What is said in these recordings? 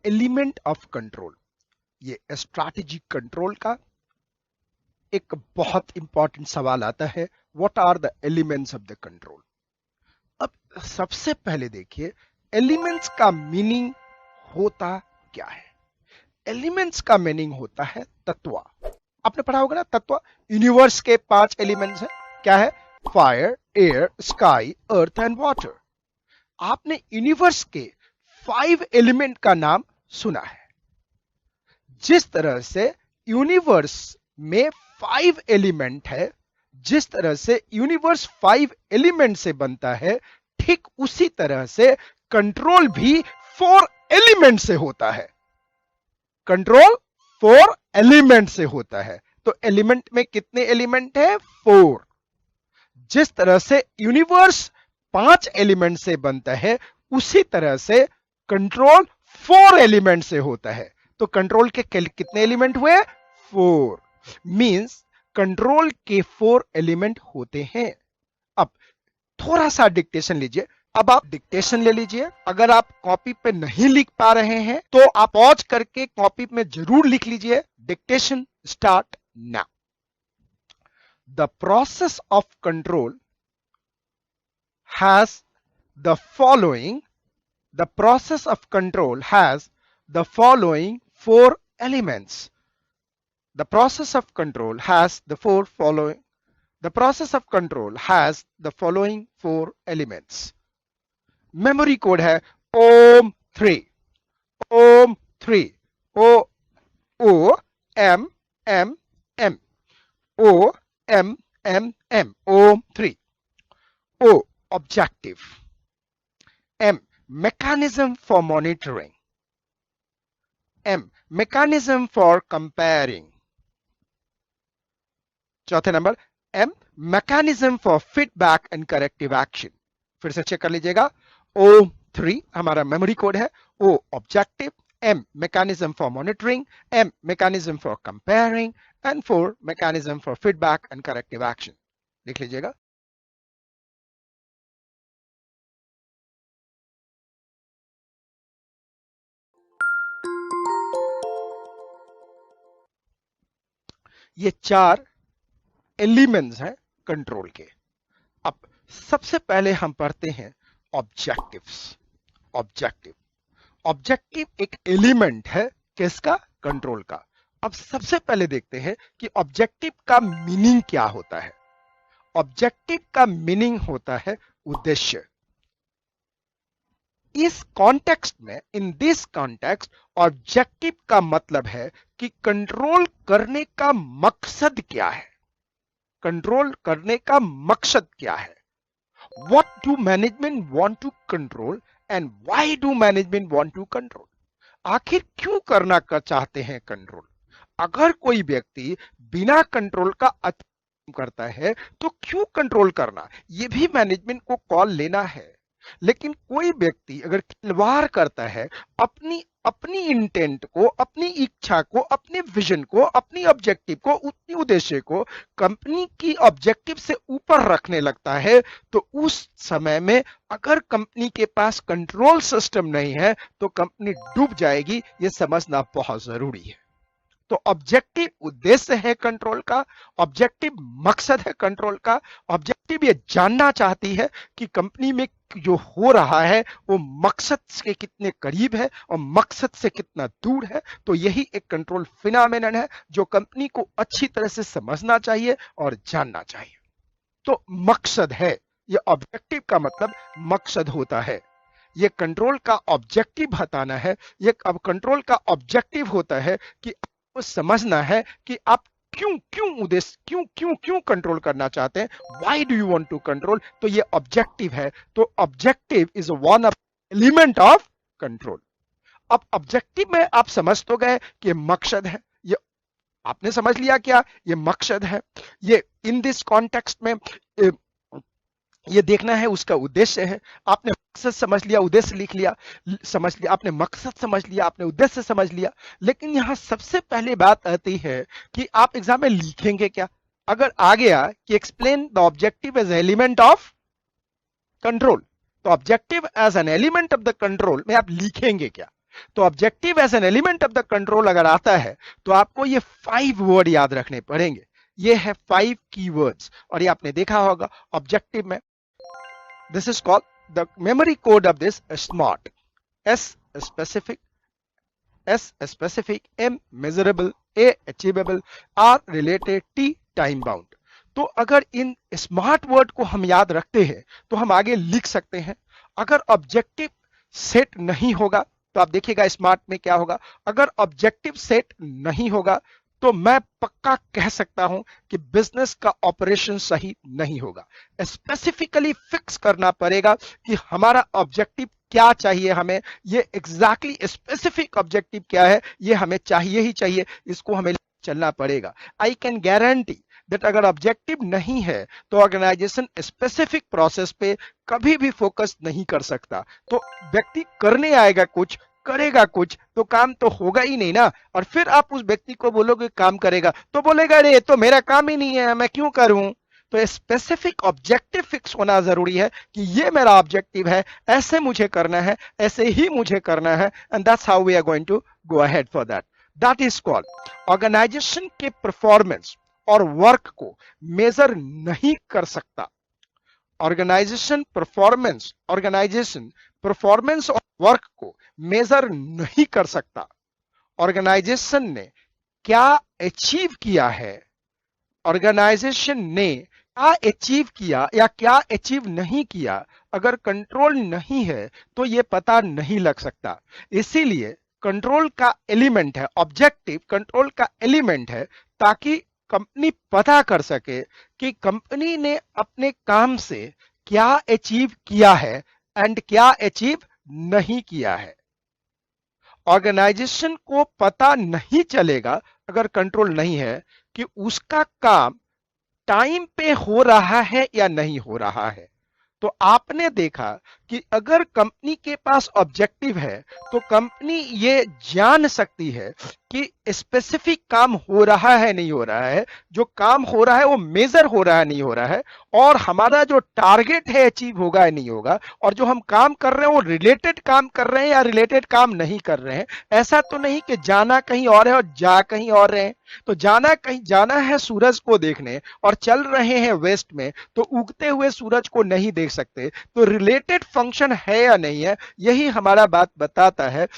Element of control, ये strategy control का एक बहुत इंपॉर्टेंट सवाल आता है, what are the elements of the control. अब सबसे पहले देखिए एलिमेंट्स का मीनिंग होता क्या है। एलिमेंट्स का मीनिंग होता है तत्व। आपने पढ़ा होगा ना तत्व, यूनिवर्स के 5 एलिमेंट्स हैं, क्या है? Fire, air, sky, earth and water. आपने यूनिवर्स के 5 एलिमेंट का नाम सुना है। जिस तरह से यूनिवर्स में 5 एलिमेंट है, जिस तरह से यूनिवर्स 5 एलिमेंट से बनता है, ठीक उसी तरह से कंट्रोल भी 4 एलिमेंट से होता है। कंट्रोल 4 एलिमेंट से होता है। तो एलिमेंट में कितने एलिमेंट है? 4। जिस तरह से यूनिवर्स 5 एलिमेंट से बनता है, उसी तरह से कंट्रोल 4 एलिमेंट से होता है। तो कंट्रोल के कितने एलिमेंट हुए? 4। मींस कंट्रोल के 4 एलिमेंट होते हैं। अब थोड़ा सा डिक्टेशन लीजिए। अब आप डिक्टेशन ले लीजिए। अगर आप कॉपी पे नहीं लिख पा रहे हैं तो आप पॉज करके कॉपी में जरूर लिख लीजिए। Dictation start now. The process of control has the following, the process of control has the following 4 elements. The process of control has the following. The process of control has the following 4 elements. Memory code है OM3. OM3. O O M M M. O M M M. OM3. O objective. M mechanism for monitoring. M mechanism for comparing. चौथे number M mechanism for feedback and corrective action. फिर से check कर लीजिएगा। O3 हमारा memory code है। O objective, M mechanism for monitoring, M mechanism for comparing and 4 mechanism for feedback and corrective action. लिख लीजिएगा। ये 4 एलिमेंट्स हैं कंट्रोल के। अब सबसे पहले हम पढ़ते हैं ऑब्जेक्टिव्स। ऑब्जेक्टिव, ऑब्जेक्टिव एक एलिमेंट है किसका? कंट्रोल का। अब सबसे पहले देखते हैं कि ऑब्जेक्टिव का मीनिंग क्या होता है। ऑब्जेक्टिव का मीनिंग होता है उद्देश्य। इस कॉन्टेक्स्ट में, इन दिस कॉन्टेक्स्ट, ऑब्जेक्टिव का मतलब है कि कंट्रोल करने का मकसद क्या है। कंट्रोल करने का मकसद क्या है? What do management want to control and why do management want to control? आखिर क्यों करना चाहते हैं कंट्रोल? अगर कोई व्यक्ति बिना कंट्रोल का करता है तो क्यों कंट्रोल करना? ये भी मैनेजमेंट को कॉल लेना है। लेकिन कोई व्यक्ति अगर खिलवाड़ करता है अपनी इंटेंट को, अपनी इच्छा को, अपने विजन को, अपनी ऑब्जेक्टिव को, अपनी उद्देश्य को कंपनी की ऑब्जेक्टिव से ऊपर रखने लगता है, तो उस समय में अगर कंपनी के पास कंट्रोल सिस्टम नहीं है तो कंपनी डूब जाएगी। यह समझना बहुत जरूरी है। तो ऑब्जेक्टिव उद्देश्य है कंट्रोल का, ऑब्जेक्टिव मकसद है कंट्रोल का। ऑब्जेक्टिव ये जानना चाहती है कि कंपनी में जो हो रहा है वो मकसद के कितने करीब है और मकसद से कितना दूर है। तो यही एक कंट्रोल फिनोमेनन है जो कंपनी को अच्छी तरह से समझना चाहिए और जानना चाहिए। तो मकसद है, ये ऑब्जेक्टिव का मतलब मकसद होता है। ये कंट्रोल का ऑब्जेक्टिव बताना है। ये अब कंट्रोल का ऑब्जेक्टिव होता है कि आपको समझना है कि आप क्यों उद्देश्य, क्यों कंट्रोल करना चाहते हैं। Why do you want to control? तो ये ऑब्जेक्टिव है। तो objective is one of element of control. अब ऑब्जेक्टिव में आप समझ तो गए कि मकसद है। ये आपने समझ लिया क्या? ये मकसद है। ये इन दिस कॉन्टेक्स्ट में ये देखना है उसका उद्देश्य है। आपने मकसद समझ लिया, उद्देश्य लिख लिया, समझ लिया, आपने मकसद समझ लिया, आपने उद्देश्य समझ लिया। लेकिन यहां सबसे पहले बात आती है कि आप एग्जाम में लिखेंगे क्या। अगर आ गया कि explain the objective as element of control, तो objective as an element of the control में आप लिखेंगे क्या? तो objective as an element of the control अगर आता है तो आपको ये 5 वर्ड याद रखने पड़ेंगे। ये है 5 कीवर्ड्स और ये आपने देखा होगा ऑब्जेक्टिव में। This is called the memory code of this smart. S specific, S specific, M measurable, A achievable, R related, T time bound। तो अगर इन स्मार्ट वर्ड को हम याद रखते हैं तो हम आगे लिख सकते हैं। अगर ऑब्जेक्टिव सेट नहीं होगा तो आप देखिएगा स्मार्ट में क्या होगा। अगर ऑब्जेक्टिव सेट नहीं होगा तो मैं पक्का कह सकता हूं कि बिजनेस का ऑपरेशन सही नहीं होगा। स्पेसिफिकली फिक्स करना पड़ेगा कि हमारा ऑब्जेक्टिव क्या चाहिए, हमें ये एग्जैक्टली स्पेसिफिक ऑब्जेक्टिव क्या है ये हमें चाहिए ही चाहिए, इसको हमें चलना पड़ेगा। आई कैन गारंटी दैट अगर ऑब्जेक्टिव नहीं है तो ऑर्गेनाइजेशन स्पेसिफिक प्रोसेस पे कभी भी फोकस नहीं कर सकता। तो व्यक्ति करने आएगा कुछ, करेगा कुछ, तो काम तो होगा ही नहीं ना। और फिर आप उस व्यक्ति को बोलोगे काम करेगा तो बोलेगा अरे ये तो मेरा काम ही नहीं है, मैं क्यों करूं। तो स्पेसिफिक ऑब्जेक्टिव फिक्स होना जरूरी है कि ये मेरा ऑब्जेक्टिव है, ऐसे मुझे करना है, ऐसे ही मुझे करना है, and that's how we are going to go ahead for that. That is called organisation के परफॉर्मेंस और वर्क को मेजर नहीं कर सकता। ऑर्गेनाइजेशन परफॉर्मेंस और वर्क को मेजर नहीं कर सकता। ऑर्गेनाइजेशन ने क्या अचीव किया है, ऑर्गेनाइजेशन ने क्या अचीव किया या क्या अचीव नहीं किया, अगर कंट्रोल नहीं है तो यह पता नहीं लग सकता। इसीलिए कंट्रोल का एलिमेंट है, ऑब्जेक्टिव कंट्रोल का एलिमेंट है, ताकि कंपनी पता कर सके कि कंपनी ने अपने काम से क्या अचीव किया है एंड क्या अचीव नहीं किया है। ऑर्गेनाइजेशन को पता नहीं चलेगा अगर कंट्रोल नहीं है कि उसका काम टाइम पे हो रहा है या नहीं हो रहा है। तो आपने देखा कि अगर कंपनी के पास ऑब्जेक्टिव है तो कंपनी ये जान सकती है कि स्पेसिफिक काम हो रहा है नहीं हो रहा है, जो काम हो रहा है वो मेजर हो रहा है नहीं हो रहा है, और हमारा जो टारगेट है अचीव होगा या नहीं होगा, और जो हम काम कर रहे हैं वो रिलेटेड काम कर रहे हैं या रिलेटेड काम नहीं कर रहे हैं। ऐसा तो नहीं कि जाना कहीं और है और जा कहीं और रहे हैं। तो जाना है सूरज को देखने और चल रहे हैं वेस्ट में, तो उगते हुए सूरज को नहीं देख सकते। तो रिलेटेड फंक्शन है या नहीं है, यही हमारा बात बताता है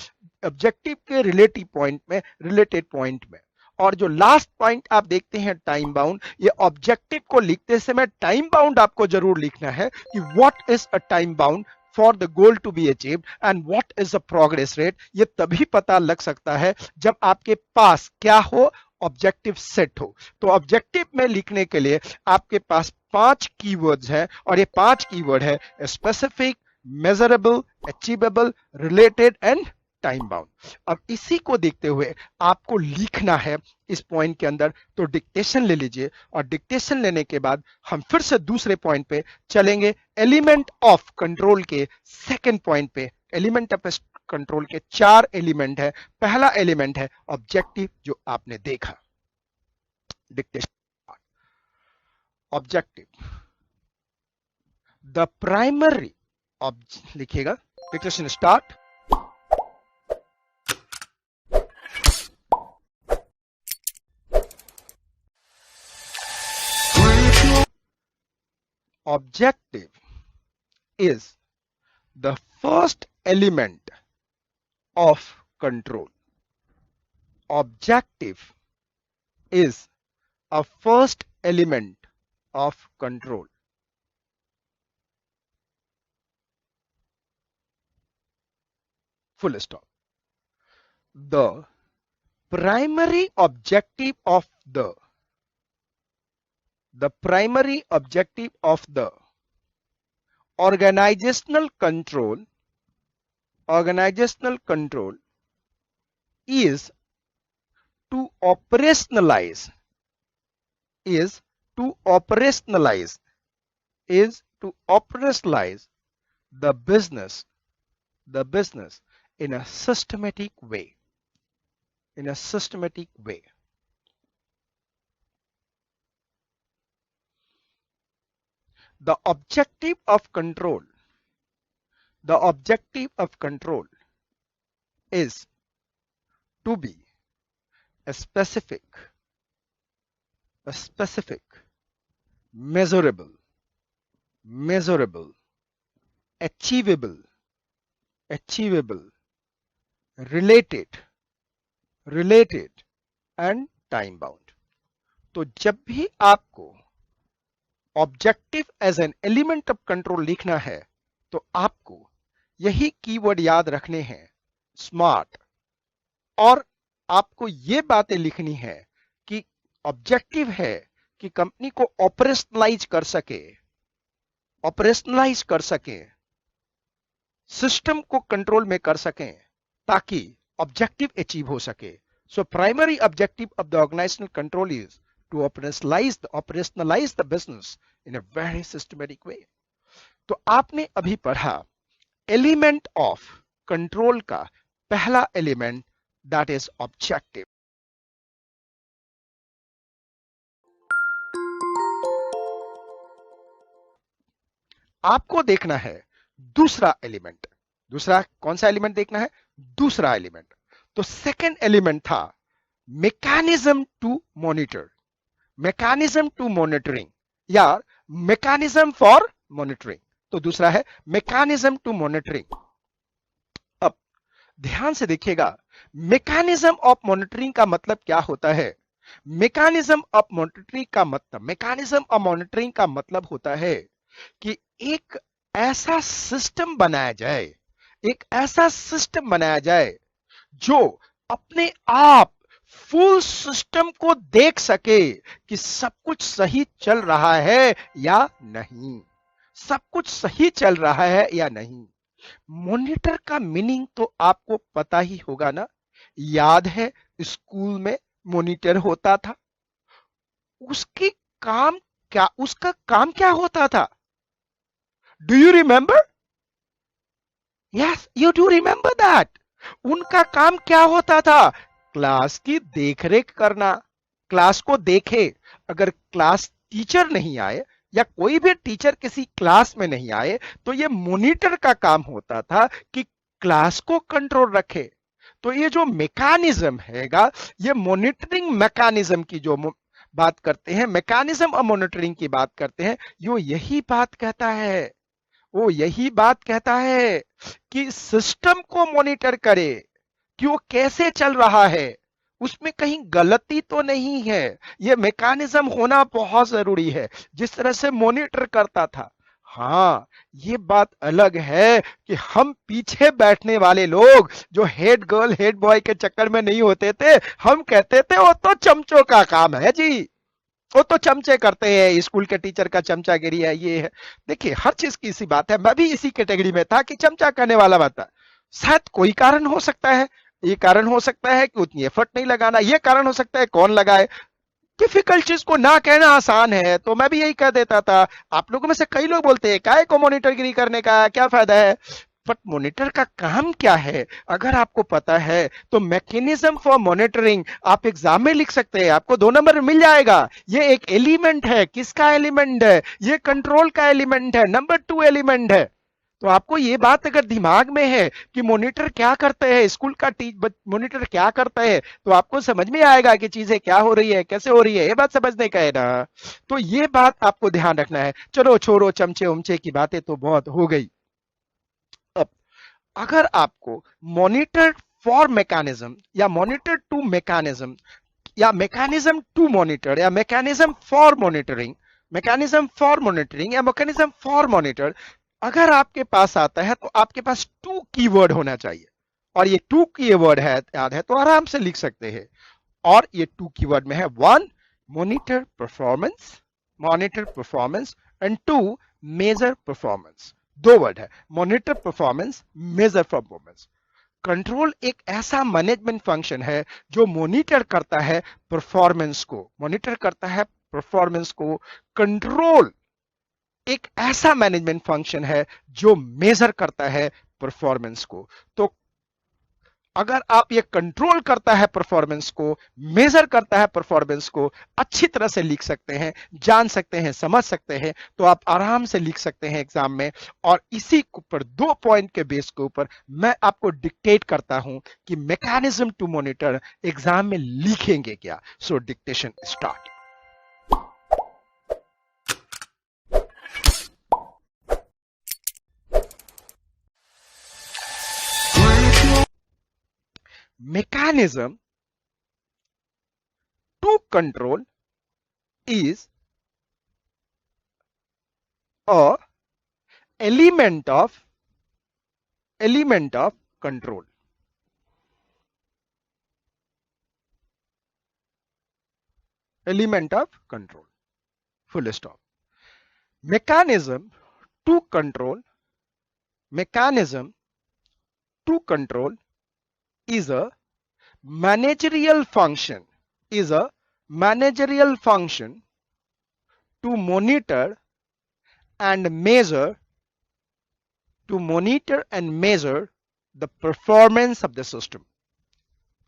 ऑब्जेक्टिव के रिलेटिव पॉइंट में, रिलेटेड पॉइंट में। और जो लास्ट पॉइंट आप देखते हैं टाइम बाउंड, ये ऑब्जेक्टिव को लिखते समय टाइम बाउंड आपको जरूर लिखना है कि what is a time bound for the goal to be achieved and what is the progress rate. ये तभी पता लग सकता है जब आपके पास क्या हो, ऑब्जेक्टिव सेट हो। तो ऑब्जेक्टिव में लिखने के लिए आपके पास 5 कीवर्ड्स हैं और ये 5 कीवर्ड है specific, measurable, achievable, related and time bound. अब इसी को देखते हुए आपको लिखना है इस पॉइंट के अंदर, तो डिक्टेशन ले लीजिए और डिक्टेशन लेने के बाद हम फिर से दूसरे पॉइंट पे चलेंगे, एलिमेंट ऑफ कंट्रोल के सेकंड पॉइंट पे। एलिमेंट ऑफ कंट्रोल के 4 एलिमेंट है। पहला एलिमेंट है ऑब्जेक्टिव, जो आपने देखा। डिक्टेशन ऑब्जेक्टिव, द प्राइमरी लिखिएगा, dictation start. Objective is the first element of control. Objective is a first element of control. Full stop. The primary objective of the primary objective of the organizational control is to operationalize the business in a systematic way. The objective of control is to be a specific, measurable, achievable, related and time bound। तो जब भी आपको objective as an element of control लिखना है तो आपको यही keyword याद रखने हैं, स्मार्ट। और आपको ये बातें लिखनी है कि ऑब्जेक्टिव है कि कंपनी को ऑपरेशनलाइज कर सके, सिस्टम को कंट्रोल में कर सकें ताकि ऑब्जेक्टिव अचीव हो सके। So primary objective of the organisational control is to operationalise the business in a very systematic way. तो आपने अभी पढ़ा एलिमेंट ऑफ कंट्रोल का पहला एलिमेंट, दैट इज ऑब्जेक्टिव। आपको देखना है दूसरा एलिमेंट। दूसरा कौन सा एलिमेंट देखना है? दूसरा एलिमेंट। तो सेकंड एलिमेंट था mechanism to monitor, mechanism to monitoring या मैकेनिज्म फॉर मॉनिटरिंग। तो दूसरा है मैकेनिज्म टू मॉनिटरिंग। अब ध्यान से देखिएगा, मैकेनिज्म ऑफ मॉनिटरिंग का मतलब क्या होता है? मैकेनिज्म ऑफ मॉनिटरिंग का मतलब होता है कि एक ऐसा सिस्टम बनाया जाए, जो अपने आप फुल सिस्टम को देख सके कि सब कुछ सही चल रहा है या नहीं, मॉनिटर का मीनिंग तो आपको पता ही होगा ना। याद है स्कूल में मॉनिटर होता था, उसका काम क्या होता था? Do you remember? Yes, you do remember that. उनका काम क्या होता था? क्लास की देखरेख करना, क्लास को देखे। अगर क्लास टीचर नहीं आए या कोई भी टीचर किसी क्लास में नहीं आए तो ये मॉनिटर का काम होता था कि क्लास को कंट्रोल रखे। तो ये जो मैकेनिज्म हैगा, ये मॉनिटरिंग मैकेनिज्म की जो बात करते हैं, मैकेनिज्म और मॉनिटरिंग की बात करते हैं, वो यही बात कहता है कि सिस्टम को मॉनिटर करे कि वो कैसे चल रहा है, उसमें कहीं गलती तो नहीं है। ये मैकेनिज्म होना बहुत जरूरी है, जिस तरह से मॉनिटर करता था। हाँ, ये बात अलग है कि हम पीछे बैठने वाले लोग जो हेड गर्ल हेड बॉय के चक्कर में नहीं होते थे, हम कहते थे वो तो चमचों का काम है जी, वो तो चमचे करते हैं, स्कूल के टीचर का चमचागिरी है, ये है। देखिए, हर चीज की इसी बात है। मैं भी इसी कैटेगरी में था कि चमचा करने वाला बात है। शायद कोई कारण हो सकता है, ये कारण हो सकता है कि उतनी एफर्ट नहीं लगाना, ये कारण हो सकता है कौन लगाए। डिफिकल्ट चीज को ना कहना आसान है, तो मैं भी यही कह देता था। आप लोगों में से कई लोग बोलते हैं काय को मॉनिटरगिरी करने का क्या फायदा है? बट मॉनिटर का काम क्या है अगर आपको पता है तो मैकेनिज्म फॉर मॉनिटरिंग आप एग्जाम में लिख सकते हैं, आपको 2 नंबर मिल जाएगा। ये एक एलिमेंट है। किसका एलिमेंट है? ये कंट्रोल का एलिमेंट है, नंबर 2 एलिमेंट है। तो आपको ये बात अगर दिमाग में है कि मॉनिटर क्या करते हैं, स्कूल का मॉनिटर क्या करता है, तो आपको समझ में आएगा कि चीजें क्या हो रही है, कैसे हो रही है। ये बात समझने का है ना। तो ये बात आपको ध्यान रखना है। चलो छोड़ो, चमचे उमचे की बातें तो बहुत हो गई। अब अगर आपको मॉनिटर फॉर मैकेनिज्म या मॉनिटर टू मैकेनिज्म या मैकेनिज्म टू मॉनिटर या मैकेनिज्म फॉर मॉनिटरिंग या मैकेनिज्म फॉर मॉनिटर अगर आपके पास आता है तो आपके पास 2 कीवर्ड होना चाहिए। और ये 2 कीवर्ड है, याद है तो आराम से लिख सकते हैं। और ये 2 कीवर्ड में है 1 monitor performance and 2 measure performance. 2 word है, monitor performance, measure performance. Control एक ऐसा मैनेजमेंट फंक्शन है जो मॉनिटर करता है परफॉर्मेंस को, कंट्रोल एक ऐसा मैनेजमेंट फंक्शन है जो मेजर करता है परफॉर्मेंस को। तो अगर आप ये कंट्रोल करता है परफॉर्मेंस को, मेजर करता है परफॉर्मेंस को, अच्छी तरह से लिख सकते हैं, जान सकते हैं, समझ सकते हैं, तो आप आराम से लिख सकते हैं एग्जाम में। और इसी के ऊपर 2 पॉइंट के बेस के ऊपर मैं आपको डिक्टेट करता हूं कि मैकेनिज्म टू मॉनिटर एग्जाम में लिखेंगे क्या। So dictation start. Mechanism to control is a element of control. Element of control. Full stop. Mechanism to control is a managerial function to monitor and measure the performance of the system.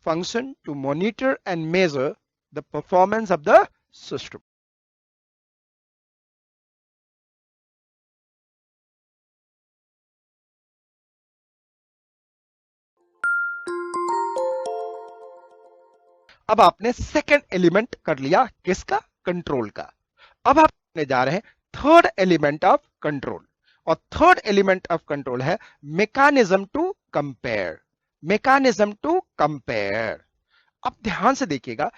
Function to monitor and measure the performance of the system. अब आपने second element कर लिया, किसका? Control का। अब आप करने जा रहे हैं थर्ड एलिमेंट ऑफ कंट्रोल, और थर्ड एलिमेंट ऑफ कंट्रोल है mechanism to compare. Mechanism to compare. अब ध्यान से देखिएगा,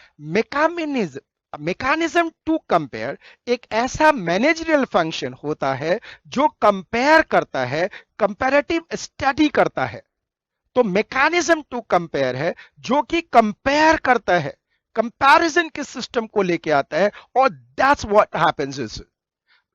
मैकेनिज्म टू कंपेयर एक ऐसा मैनेजरियल फंक्शन होता है जो कंपेयर करता है, कंपैरेटिव स्टडी करता है। तो मैकेनिज्म टू कंपेयर है जो कि कंपेयर करता है, कंपैरिजन के सिस्टम को लेके आता है, और दैट्स व्हाट हैपेंस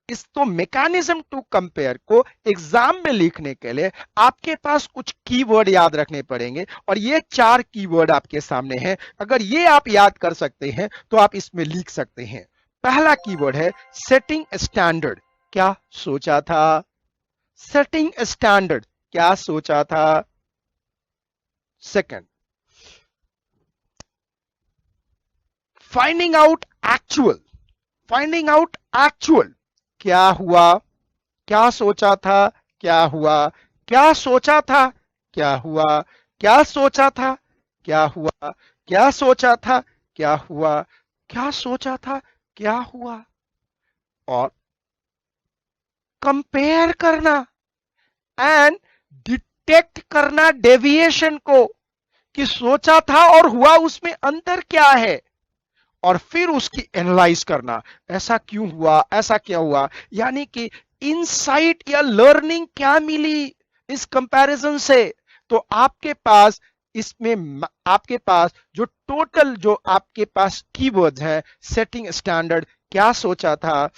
इस तो मैकेनिज्म टू कंपेयर को एग्जाम में लिखने के लिए आपके पास कुछ कीवर्ड याद रखने पड़ेंगे, और ये 4 कीवर्ड आपके सामने हैं। अगर ये आप याद कर सकते हैं तो आप इसमें लिख सकते हैं। पहला कीवर्ड है सेटिंग स्टैंडर्ड। क्या सोचा था? सेटिंग स्टैंडर्ड, क्या सोचा था? Second, finding out actual. Finding out actual, क्या हुआ? क्या सोचा था? क्या हुआ? क्या सोचा था? क्या हुआ? क्या सोचा था? क्या हुआ? क्या सोचा था? क्या हुआ? क्या सोचा था? क्या हुआ? और कंपेयर करना एंड डिटेक्ट करना डेविएशन को, कि सोचा था और हुआ उसमें अंतर क्या है, और फिर उसकी एनालाइज करना, ऐसा क्यों हुआ, ऐसा क्या हुआ, यानी कि इनसाइट या लर्निंग क्या मिली इस कंपैरिजन से। तो आपके पास इसमें आपके पास जो टोटल जो आपके पास कीवर्ड्स हैं, सेटिंग स्टैंडर्ड, क्या सोचा था,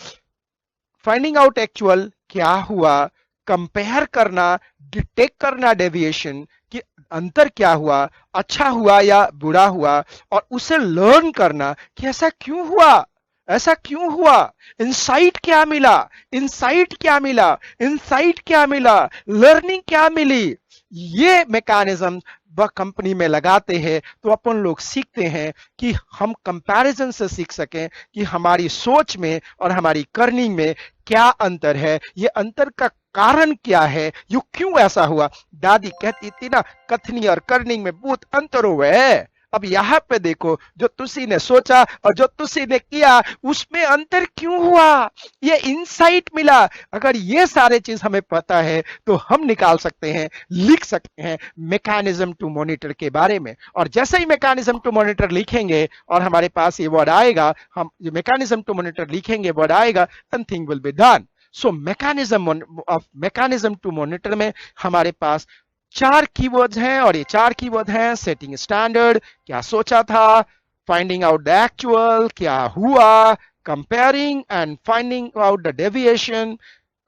फाइंडिंग आउट एक्चुअल, क्या हुआ, कंपेयर करना, डिटेक्ट करना डेविएशन कि अंतर क्या हुआ, अच्छा हुआ या बुरा हुआ, और उसे लर्न करना कि ऐसा क्यों हुआ, ऐसा क्यों हुआ, इनसाइट क्या मिला, इनसाइट क्या मिला, इनसाइट क्या मिला, लर्निंग क्या मिली। ये मैकेनिज्म वह कंपनी में लगाते हैं तो अपन लोग सीखते हैं कि हम कंपैरिजन से सीख सकें कि हमारी सोच में और हमारी कर्निंग में क्या अंतर है, ये अंतर का कारण क्या है, ये क्यों ऐसा हुआ। दादी कहती थी ना, कथनी और कर्निंग में बहुत अंतर हुए है। अब यहां पे देखो, जो तुसी ने सोचा और जो तुसी ने किया उसमें अंतर क्यों हुआ, ये इंसाइट मिला। अगर ये सारे चीज हमें पता है तो हम निकाल सकते हैं, लिख सकते हैं मैकेनिज्म टू मॉनिटर के बारे में। और जैसे ही मैकेनिज्म टू मॉनिटर लिखेंगे और हमारे पास ये वर्ड आएगा, हम मैकेनिज्म टू मॉनिटर लिखेंगे, वर्ड आएगा, and thing will be done. So mechanism to monitor में हमारे पास 4 कीवर्ड्स हैं, और ये 4 कीवर्ड हैं सेटिंग स्टैंडर्ड, क्या सोचा था, फाइंडिंग आउट द एक्चुअल, क्या हुआ, comparing and finding out the deviation.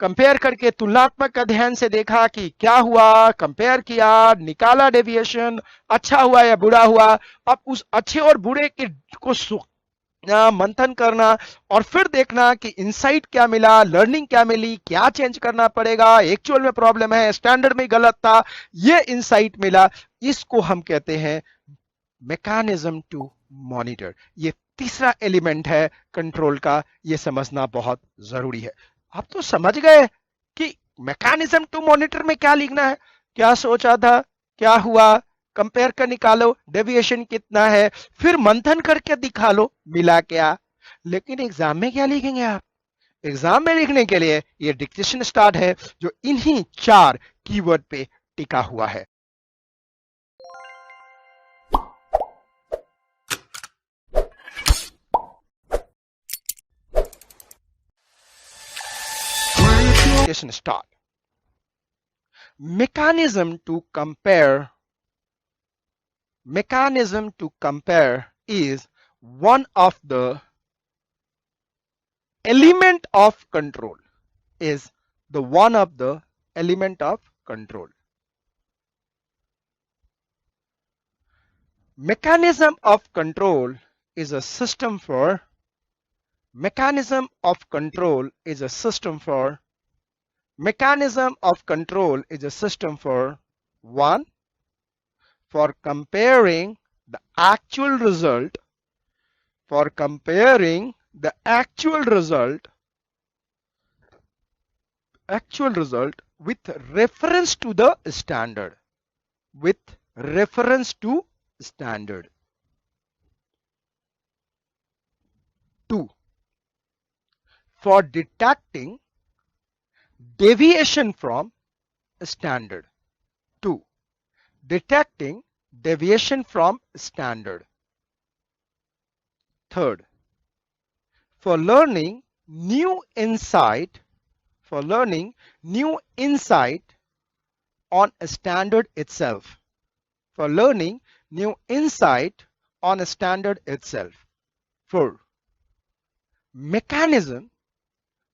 Compare करके तुलनात्मक अध्ययन से देखा कि क्या हुआ, कंपेयर किया, निकाला डेविएशन, अच्छा हुआ या बुरा हुआ। अब उस अच्छे और बुरे के को मंथन करना और फिर देखना कि इनसाइट क्या मिला, लर्निंग क्या मिली, क्या चेंज करना पड़ेगा, एक्चुअल में प्रॉब्लम है, स्टैंडर्ड में गलत था, ये इनसाइट मिला, इसको हम कहते हैं मैकेनिज्म टू मॉनिटर। ये तीसरा एलिमेंट है कंट्रोल का, ये समझना बहुत जरूरी है। आप तो समझ गए कि मैकेनिज्म टू मॉनिटर में क्या लिखना है, क्या सोचा था, क्या हुआ, कंपेयर कर निकालो, डेविएशन कितना है, फिर मंथन करके दिखा लो मिला क्या। लेकिन एग्जाम में क्या लिखेंगे आप? एग्जाम में लिखने के लिए ये डिक्टेशन स्टार्ट है जो इन्हीं 4 कीवर्ड पे टिका हुआ है। Discussion start. Mechanism to compare is one of the element of control. Mechanism of control is a system for Mechanism of control is a system for one, for comparing the actual result with reference to the standard. 2, for detecting deviation from standard. 2, detecting deviation from standard. Third, for learning new insight on a standard itself. Four, mechanism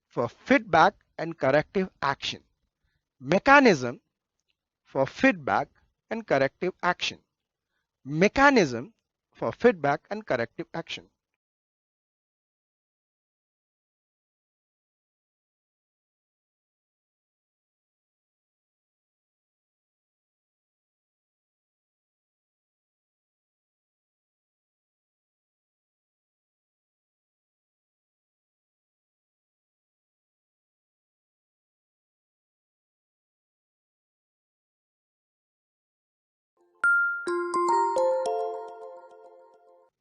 for feedback and corrective action. Mechanism for feedback and corrective action.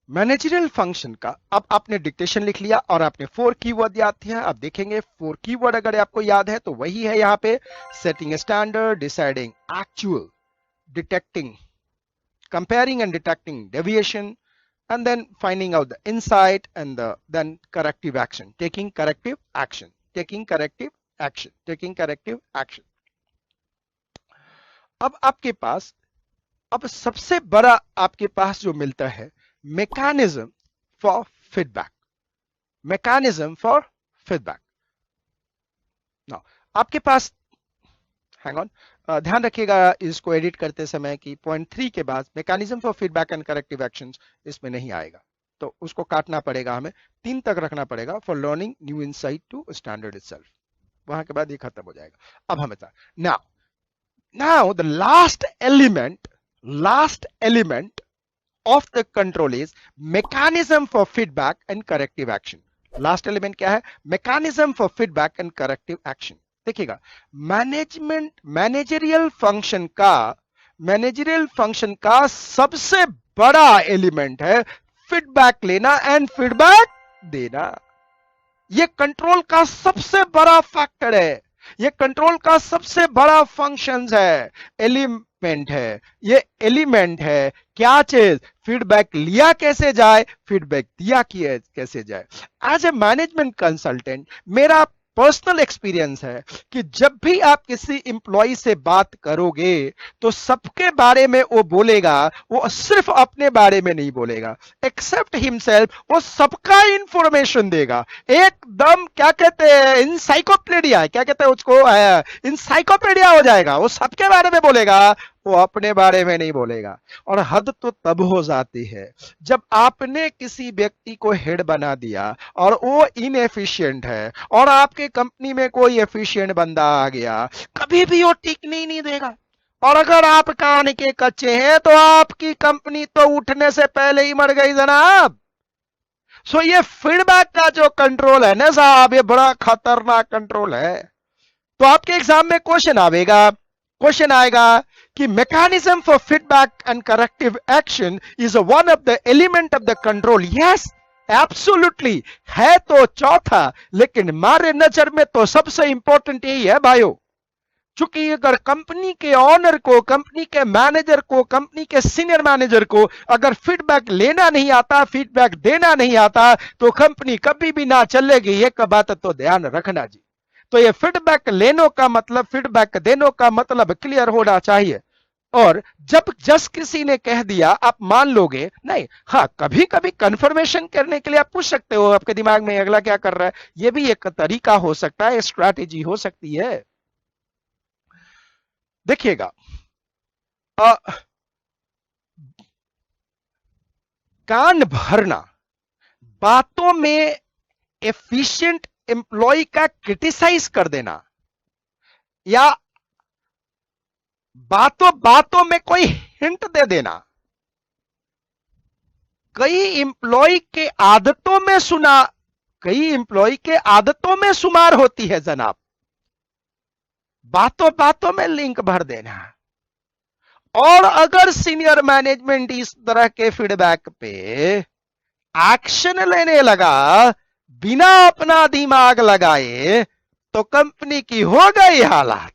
Managerial function का अब आपने dictation लिख लिया और आपने 4 keyword याद किया। अब देखेंगे 4 कीवर्ड अगर आपको याद है तो वही है यहाँ पे, setting standard, deciding actual, detecting, comparing and detecting deviation, and then finding out the insight, and then corrective action, taking corrective action. अब आपके पास, अब सबसे बड़ा आपके पास जो मिलता है मैकेनिज्म फॉर फीडबैक। नाउ आपके पास, हैंग ऑन, ध्यान रखिएगा इसको एडिट करते समय कि पॉइंट 3 के बाद mechanism for feedback and corrective actions इसमें नहीं आएगा, तो उसको काटना पड़ेगा, हमें 3 तक रखना पड़ेगा। For learning new insight to standard itself, वहां के बाद ये खत्म हो जाएगा। अब हमें now the last element of the control is mechanism for feedback and corrective action. Last element क्या है? Mechanism for feedback and corrective action. देखिएगा, मैनेजरियल फंक्शन का सबसे बड़ा एलिमेंट है फीडबैक लेना एंड फीडबैक देना। ये कंट्रोल का सबसे बड़ा फैक्टर है, ये कंट्रोल का सबसे बड़ा फंक्शन है, एलिमेंट है, ये एलिमेंट है। क्या चीज? फीडबैक लिया कैसे जाए, फीडबैक दिया कैसे जाए। एज ए मैनेजमेंट कंसल्टेंट मेरा पर्सनल एक्सपीरियंस है कि जब भी आप किसी एम्प्लॉय से बात करोगे तो सबके बारे में वो बोलेगा, वो सिर्फ अपने बारे में नहीं बोलेगा, एक्सेप्ट हिमसेल्फ, वो सबका इंफॉर्मेशन देगा, एकदम क्या कहते हैं, इनसाइक्लोपीडिया, क्या कहते हैं उसको, इनसाइक्लोपीडिया हो जाएगा, वो सबके बारे में बोलेगा, वो अपने बारे में नहीं बोलेगा। और हद तो तब हो जाती है जब आपने किसी व्यक्ति को हेड बना दिया और वो इनएफिशिएंट है और आपके कंपनी में कोई एफिशिएंट बंदा आ गया, कभी भी वो टिकने ही नहीं देगा। और अगर आप कान के कच्चे हैं तो आपकी कंपनी तो उठने से पहले ही मर गई जनाब। सो ये फीडबैक का जो कंट्रोल है ना साहब, ये बड़ा खतरनाक कंट्रोल है। तो आपके एग्जाम में क्वेश्चन आएगा कि mechanism for feedback and corrective action is one of the element of the control. Yes, absolutely है तो चौथा, लेकिन हमारे नजर में तो सबसे इंपॉर्टेंट यही है भाइयों। चूंकि अगर कंपनी के ऑनर को, कंपनी के मैनेजर को, कंपनी के सीनियर मैनेजर को अगर फीडबैक लेना नहीं आता, फीडबैक देना नहीं आता, तो कंपनी कभी भी ना चलेगी। एक बात तो ध्यान रखना जी। तो ये फीडबैक लेने का मतलब, फीडबैक देने का मतलब क्लियर होना चाहिए। और जब जस्ट किसी ने कह दिया आप मान लोगे नहीं। हाँ, कभी कभी कंफर्मेशन करने के लिए आप पूछ सकते हो आपके दिमाग में अगला क्या कर रहा है, ये भी एक तरीका हो सकता है, स्ट्रैटेजी हो सकती है। देखिएगा, कान भरना, बातों में एफिशिएंट एम्प्लॉय का क्रिटिसाइज कर देना, या बातों बातों में कोई हिंट दे देना, कई एम्प्लॉय के आदतों में शुमार होती है जनाब, बातों बातों में लिंक भर देना। और अगर सीनियर मैनेजमेंट इस तरह के फीडबैक पे एक्शन लेने लगा बिना अपना दिमाग लगाए, तो कंपनी की हो गई हालत।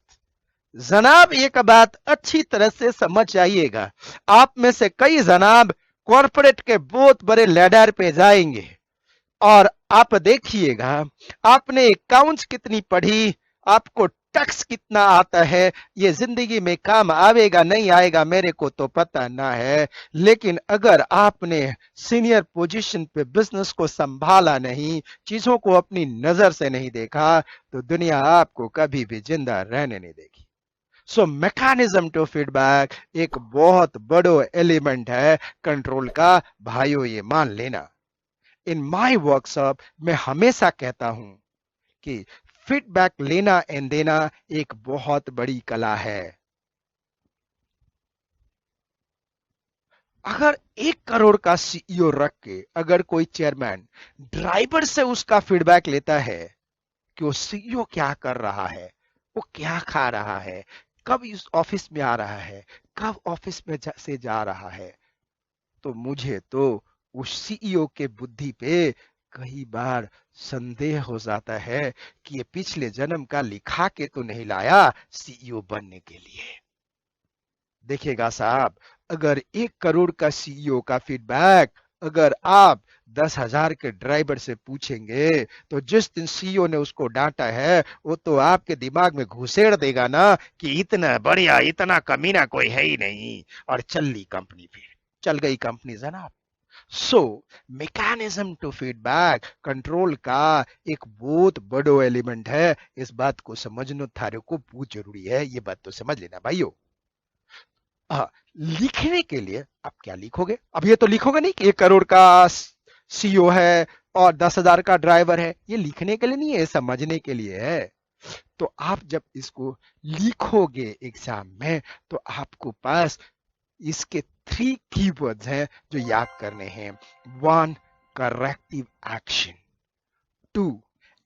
जनाब एक बात अच्छी तरह से समझ जाइएगा, आप में से कई जनाब कॉर्पोरेट के बहुत बड़े लैडर पे जाएंगे और आप देखिएगा आपने अकाउंट्स कितनी पढ़ी, आपको टैक्स कितना आता है, ये जिंदगी में काम आएगा नहीं आएगा मेरे को तो पता ना है, लेकिन अगर आपने सीनियर पोजीशन पे बिजनेस को संभाला नहीं, चीजों को अपनी नजर से नहीं देखा, तो दुनिया आपको कभी भी जिंदा रहने नहीं देगी। सो मैकेनिज्म टू फीडबैक एक बहुत बड़ो एलिमेंट है कंट्रोल का भाइयों, ये मान लेना। इन माय वर्कशॉप मैं हमेशा कहता हूं कि फीडबैक लेना एंड देना एक बहुत बड़ी कला है। अगर 1 करोड़ का सीईओ रख के अगर कोई चेयरमैन ड्राइवर से उसका फीडबैक लेता है कि वो सीईओ क्या कर रहा है, वो क्या खा रहा है, कब इस ऑफिस में आ रहा है, कब ऑफिस में से जा रहा है, तो मुझे तो उस सीईओ के बुद्धि पे कई बार संदेह हो जाता है कि ये पिछले जन्म का लिखा के तो नहीं लाया सीईओ बनने के लिए। देखिएगा साहब, अगर 1 करोड़ का सीईओ का फीडबैक अगर आप 10,000 के ड्राइवर से पूछेंगे, तो जिस दिन सीईओ ने उसको डांटा है वो तो आपके दिमाग में घुसेड़ देगा ना कि इतना बढ़िया, इतना कमीना कोई है ही नहीं, और चल ली कंपनी, फिर चल गई कंपनी जनाब। सो मैकेनिज्म टू फीडबैक कंट्रोल का एक बहुत बड़ो एलिमेंट है। इस बात को समझना थारे को बहुत जरूरी है, ये बात तो समझ लेना भाइयों। लिखने के लिए आप क्या लिखोगे? अब ये तो लिखोगे नहीं कि 1 करोड़ का सीईओ है और 10,000 का ड्राइवर है, ये लिखने के लिए नहीं है, समझने के लिए है। तो आप जब इसको लिखोगे एग्जाम में, तो आपको पास इसके 3 कीवर्ड्स हैं जो याद करने हैं। 1, corrective action. 2,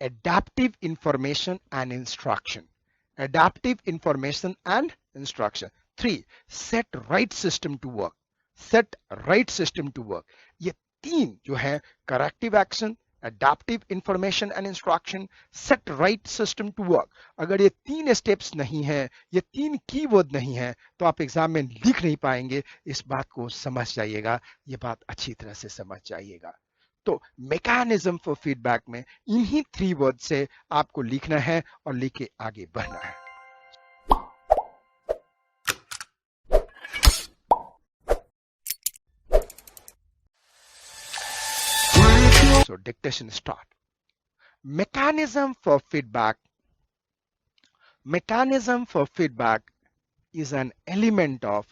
adaptive information and instruction. Adaptive information and instruction. 3, set right system to work. Set right system to work. ये 3 जो है, corrective action, adaptive information and instruction, set right system to work, अगर ये 3 steps नहीं है, ये 3 keyword नहीं है, तो आप एग्जाम में लिख नहीं पाएंगे। इस बात को समझ जाइएगा, ये बात अच्छी तरह से समझ जाइएगा। तो मैकेनिज्म फॉर फीडबैक में इन्हीं 3 वर्ड से आपको लिखना है और लिख के आगे बढ़ना है। So dictation start. Mechanism for feedback is an element of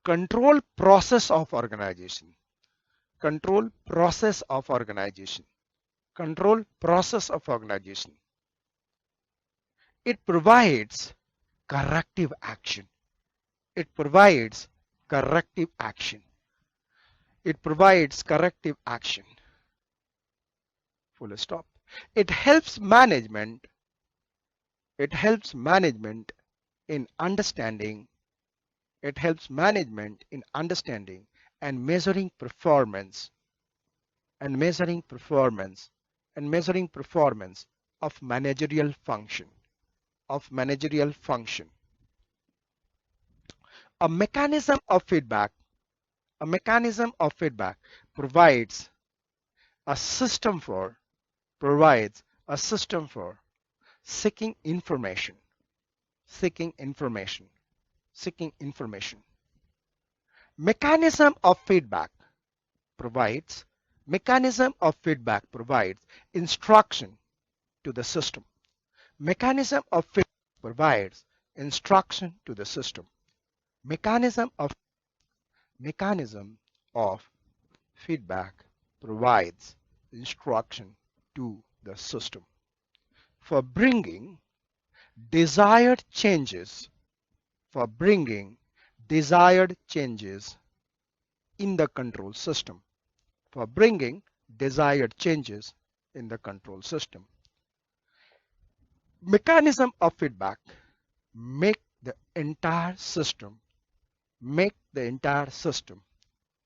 control process of organization. Control process of organization. Control process of organization. It provides corrective action. It provides corrective action. It provides corrective action. Full stop. It helps management. It helps management in understanding. It helps management in understanding and measuring performance of managerial function. A mechanism of feedback provides a system for seeking information. Mechanism of feedback provides instruction to the system. Mechanism of feedback provides instruction to the system. Mechanism of feedback provides instruction to the system for bringing desired changes in the control system. Mechanism of feedback make the entire system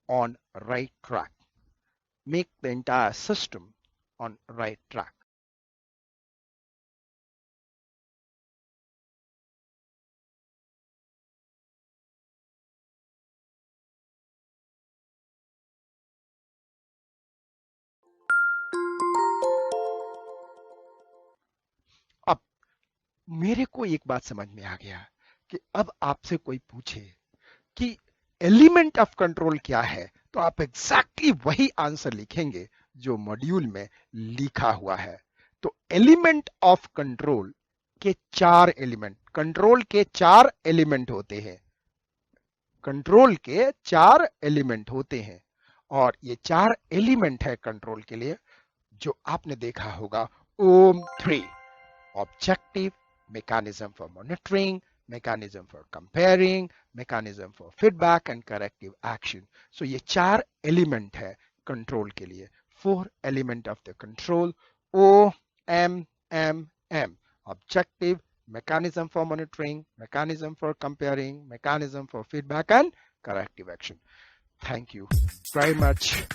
on right track. अब मेरे को एक बात समझ में आ गया कि अब आपसे कोई पूछे कि एलिमेंट ऑफ कंट्रोल क्या है, तो आप एग्जैक्टली वही आंसर लिखेंगे जो मॉड्यूल में लिखा हुआ है। तो एलिमेंट ऑफ कंट्रोल के चार एलिमेंट होते हैं और ये चार एलिमेंट है कंट्रोल के लिए, जो आपने देखा होगा OM3: objective, mechanism for monitoring, mechanism for comparing, mechanism for feedback and corrective action. So ये चार एलिमेंट है कंट्रोल के लिए। 4 element of the control: OMMM: objective, mechanism for monitoring, mechanism for comparing, mechanism for feedback and corrective action. Thank you very much.